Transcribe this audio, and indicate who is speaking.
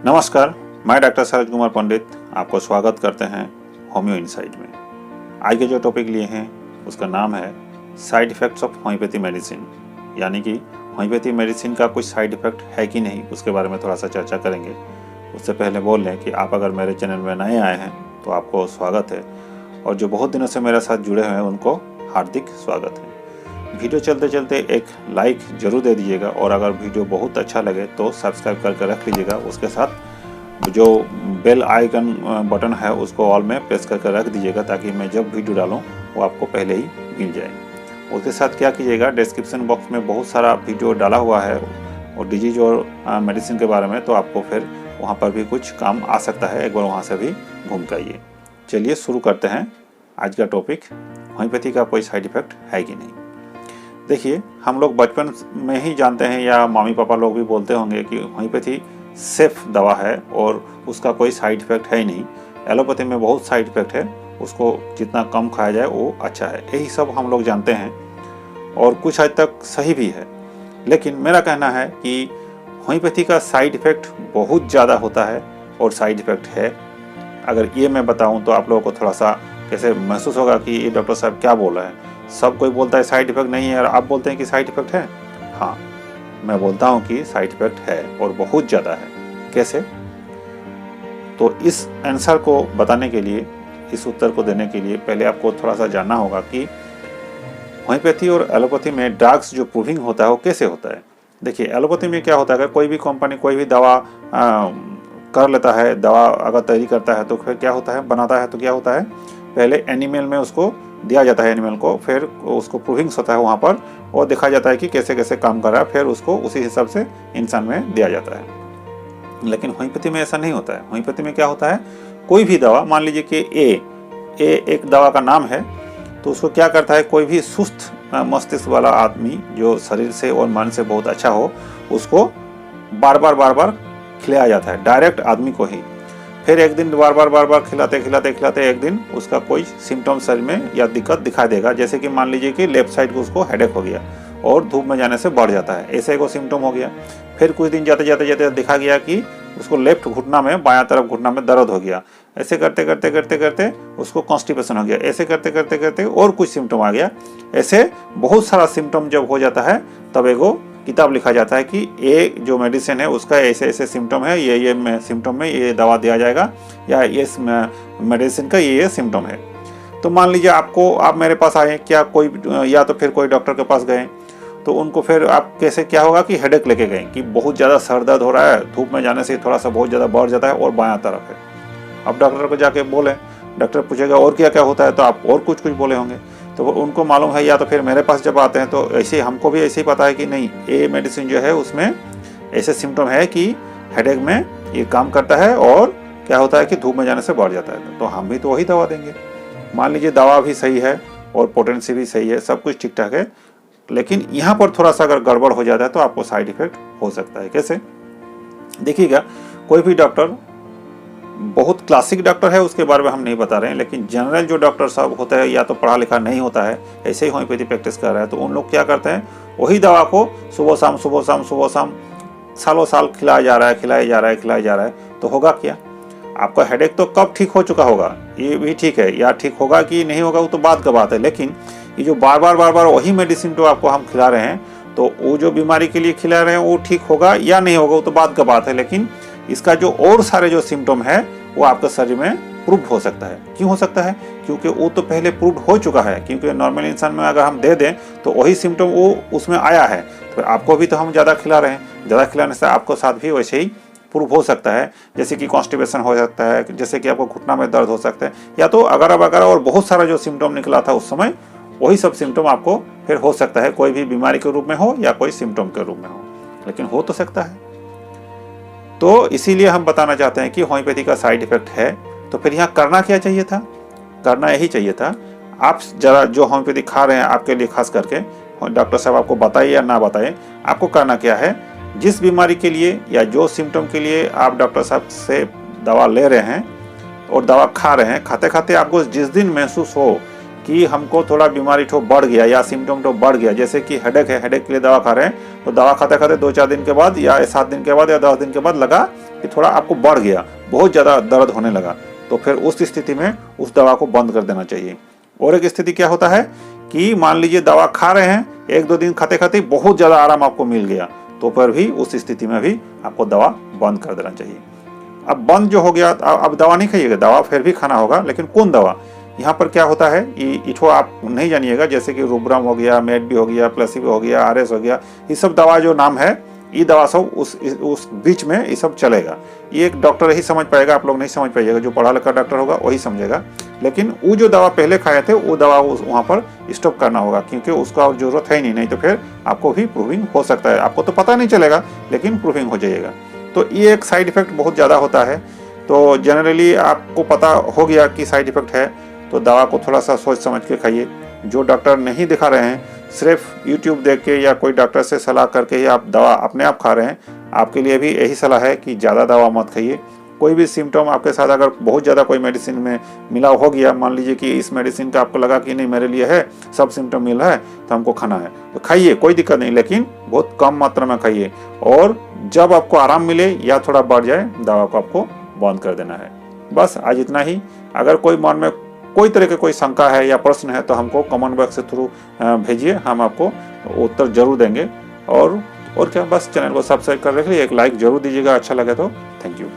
Speaker 1: नमस्कार, मैं डॉक्टर सरज कुमार पंडित आपको स्वागत करते हैं होम्यो इनसाइट में। आज के जो टॉपिक लिए हैं उसका नाम है side effects of homeopathy medicine, यानी कि होम्योपैथी मेडिसिन का कुछ साइड इफ़ेक्ट है कि नहीं, उसके बारे में थोड़ा सा चर्चा करेंगे। उससे पहले बोल लें कि आप अगर मेरे चैनल में नए आए हैं तो आपको स्वागत है, और जो बहुत दिनों से मेरे साथ जुड़े हुए हैं उनको हार्दिक स्वागत है। वीडियो चलते चलते एक लाइक ज़रूर दे दीजिएगा, और अगर वीडियो बहुत अच्छा लगे तो सब्सक्राइब करके रख लीजिएगा। उसके साथ जो बेल आइकन बटन है उसको ऑल में प्रेस करके रख दीजिएगा, ताकि मैं जब वीडियो डालूं वो आपको पहले ही मिल जाए। उसके साथ क्या कीजिएगा, डिस्क्रिप्शन बॉक्स में बहुत सारा वीडियो डाला हुआ है और डिजीज और मेडिसिन के बारे में, तो आपको फिर वहाँ पर भी कुछ काम आ सकता है, एक बार वहाँ से भी घूम के आइए। चलिए शुरू करते हैं आज का टॉपिक, होम्योपैथी का कोई साइड इफ़ेक्ट है कि नहीं। देखिए, हम लोग बचपन में ही जानते हैं, या मम्मी पापा लोग भी बोलते होंगे कि होम्योपैथी सेफ दवा है और उसका कोई साइड इफ़ेक्ट है ही नहीं। एलोपैथी में बहुत साइड इफ़ेक्ट है, उसको जितना कम खाया जाए वो अच्छा है। यही सब हम लोग जानते हैं और कुछ हद तक सही भी है। लेकिन मेरा कहना है कि होम्योपैथी का साइड इफ़ेक्ट बहुत ज़्यादा होता है, और साइड इफ़ेक्ट है। अगर ये मैं बताऊँ तो आप लोगों को थोड़ा सा कैसे महसूस होगा कि ये डॉक्टर साहब क्या बोल रहे हैं। सब कोई बोलता है साइड इफ़ेक्ट नहीं है, और आप बोलते हैं कि साइड इफ़ेक्ट है। हाँ, मैं बोलता हूँ कि साइड इफ़ेक्ट है और बहुत ज़्यादा है। कैसे? तो इस आंसर को बताने के लिए, इस उत्तर को देने के लिए पहले आपको थोड़ा सा जानना होगा कि होम्योपैथी और एलोपैथी में ड्रग्स जो प्रूविंग होता है वो कैसे होता है। देखिए, एलोपैथी में क्या होता है, अगर कोई भी कंपनी कोई भी दवा कर लेता है, दवा अगर तैयारी करता है तो फिर क्या होता है, बनाता है तो क्या होता है, पहले एनिमल में उसको दिया जाता है, एनिमल को, फिर उसको प्रूविंग्स होता है वहाँ पर, और देखा जाता है कि कैसे कैसे काम कर रहा है, फिर उसको उसी हिसाब से इंसान में दिया जाता है। लेकिन होम्योपैथी में ऐसा नहीं होता है। होम्योपैथी में क्या होता है, कोई भी दवा, मान लीजिए कि ए एक दवा का नाम है, तो उसको क्या करता है, कोई भी सुस्त मस्तिष्क वाला आदमी जो शरीर से और मन से बहुत अच्छा हो, उसको बार बार खिलाया जाता है, डायरेक्ट आदमी को ही। फिर एक दिन बार बार खिलाते एक दिन उसका कोई सिम्टम शरीर में या दिक्कत दिखाई देगा। जैसे कि मान लीजिए कि लेफ्ट साइड को उसको हेडेक हो गया और धूप में जाने से बढ़ जाता है, ऐसे को सिम्टम हो गया। फिर कुछ दिन जाते दिखा गया कि उसको लेफ्ट घुटना में, बायां तरफ घुटना में दर्द हो गया। ऐसे करते उसको कॉन्स्टिपेशन हो गया। ऐसे करते और कुछ सिम्टम आ गया। ऐसे बहुत सारा सिम्टम जब हो जाता है तब एगो किताब लिखा जाता है कि ये जो मेडिसिन है उसका ऐसे ऐसे सिम्टम है, ये सिम्टम में ये दवा दिया जाएगा, या ये मेडिसिन का ये सिम्टम है। तो मान लीजिए आप मेरे पास आए, क्या कोई, या तो फिर कोई डॉक्टर के पास गए, तो उनको फिर आप कैसे क्या होगा कि हेडेक लेके गए कि बहुत ज़्यादा सर दर्द हो रहा है, धूप में जाने से थोड़ा सा बहुत ज़्यादा बढ़ जाता है और बायां तरफ है। अब डॉक्टर को जाके बोले, डॉक्टर पूछेगा और क्या क्या होता है, तो आप और कुछ कुछ बोले होंगे। तो उनको मालूम है, या तो फिर मेरे पास जब आते हैं तो ऐसे हमको भी ऐसे ही पता है कि नहीं, ये मेडिसिन जो है उसमें ऐसे सिम्टम है कि हेडेक में ये काम करता है, और क्या होता है कि धूप में जाने से बढ़ जाता है, तो हम भी तो वही दवा देंगे। मान लीजिए दवा भी सही है और पोटेंसी भी सही है, सब कुछ ठीक ठाक है, लेकिन यहाँ पर थोड़ा सा अगर गड़बड़ हो जाता है तो आपको साइड इफेक्ट हो सकता है। कैसे? देखिएगा, कोई भी डॉक्टर, बहुत क्लासिक डॉक्टर है उसके बारे में हम नहीं बता रहे हैं, लेकिन जनरल जो डॉक्टर साहब होता है, या तो पढ़ा लिखा नहीं होता है, ऐसे ही होम्योपैथी प्रैक्टिस कर रहा है, तो उन लोग क्या करते हैं, वही दवा को सुबह शाम सालों साल खिलाया जा रहा है। तो होगा क्या, आपका हेडेक तो कब ठीक हो चुका होगा, ये भी ठीक है, या ठीक होगा कि नहीं होगा वो तो बात का बात है। लेकिन ये जो बार बार वही मेडिसिन तो आपको हम खिला रहे हैं, तो वो जो बीमारी के लिए खिला रहे हैं वो ठीक होगा या नहीं होगा वो तो बात का बात है। लेकिन इसका जो और सारे जो सिम्टम है वो आपके शरीर में प्रूव हो सकता है। क्यों हो सकता है? क्योंकि वो तो पहले प्रूव हो चुका है। क्योंकि नॉर्मल इंसान में अगर हम दे दें तो वही सिम्टम वो उसमें आया है, तो आपको भी तो हम ज़्यादा खिला रहे हैं, ज़्यादा खिलाने से आपको साथ भी वैसे ही प्रूव हो सकता है। जैसे कि कॉन्स्टिपेशन हो सकता है, जैसे कि आपको घुटना में दर्द हो सकता है, या तो अगर और बहुत सारा जो सिम्टम निकला था उस समय, वही सब सिम्टम आपको फिर हो सकता है, कोई भी बीमारी के रूप में हो या कोई सिम्टम के रूप में हो, लेकिन हो तो सकता है। तो इसीलिए हम बताना चाहते हैं कि होम्योपैथी का साइड इफेक्ट है। तो फिर यहाँ करना क्या चाहिए था? करना यही चाहिए था, आप जरा जो होम्योपैथी खा रहे हैं, आपके लिए खास करके डॉक्टर साहब आपको बताइए या ना बताएं, आपको करना क्या है, जिस बीमारी के लिए या जो सिम्टम के लिए आप डॉक्टर साहब से दवा ले रहे हैं और दवा खा रहे हैं, खाते खाते आपको जिस दिन महसूस हो कि हमको थोड़ा बीमारी तो बढ़ गया या सिम्टम तो बढ़ गया, जैसे कि हेडेक है, हेडेक के लिए दवा खा रहे हैं, तो दवा खाते खाते 2-4 दिन के बाद या 7 दिन के बाद या 10 दिन के बाद लगा कि थोड़ा आपको बढ़ गया, बहुत ज़्यादा दर्द होने लगा, तो फिर उस स्थिति में उस दवा को बंद कर देना चाहिए। और एक स्थिति क्या होता है कि मान लीजिए दवा खा रहे हैं, 1-2 दिन खाते खाते बहुत ज़्यादा आराम आपको मिल गया, तो पर भी उस स्थिति में भी आपको दवा बंद कर देना चाहिए। अब बंद जो हो गया, अब दवा नहीं खाइएगा, दवा फिर भी खाना होगा, लेकिन कौन दवा? यहाँ पर क्या होता है, इठो आप नहीं जानिएगा, जैसे कि रुब्राम हो गया, मेडबी हो गया, प्लेसिबो हो गया, आरएस हो गया, ये सब दवा जो नाम है, ये दवा सब उस बीच में ये सब चलेगा। ये एक डॉक्टर ही समझ पाएगा, आप लोग नहीं समझ पाइएगा, जो पढ़ा लिखा डॉक्टर होगा वही समझेगा। लेकिन वो जो दवा पहले खाए थे वो दवा वहाँ पर स्टॉप करना होगा, क्योंकि उसका और जरूरत है नहीं तो फिर आपको भी प्रूविंग हो सकता है। आपको तो पता नहीं चलेगा, लेकिन प्रूविंग हो जाएगा। तो ये एक साइड इफेक्ट बहुत ज़्यादा होता है। तो जनरली आपको पता हो गया कि साइड इफेक्ट है, तो दवा को थोड़ा सा सोच समझ के खाइए। जो डॉक्टर नहीं दिखा रहे हैं, सिर्फ यूट्यूब देख के या कोई डॉक्टर से सलाह करके ही आप दवा अपने आप खा रहे हैं, आपके लिए भी यही सलाह है कि ज़्यादा दवा मत खाइए। कोई भी सिम्टम आपके साथ अगर बहुत ज़्यादा कोई मेडिसिन में मिला हो गया, मान लीजिए कि इस मेडिसिन का आपको लगा कि नहीं मेरे लिए है, सब सिम्टम मिल रहा है तो हमको खाना है, तो खाइए, कोई दिक्कत नहीं, लेकिन बहुत कम मात्रा में खाइए। और जब आपको आराम मिले या थोड़ा बढ़ जाए, दवा को आपको बंद कर देना है। बस आज इतना ही। अगर कोई मन में कोई तरह के कोई शंका है या प्रश्न है तो हमको कमेंट बॉक्स के थ्रू भेजिए, हम आपको उत्तर जरूर देंगे। और क्या, बस चैनल को सब्सक्राइब कर रखिए, एक लाइक जरूर दीजिएगा अच्छा लगे तो। Thank you.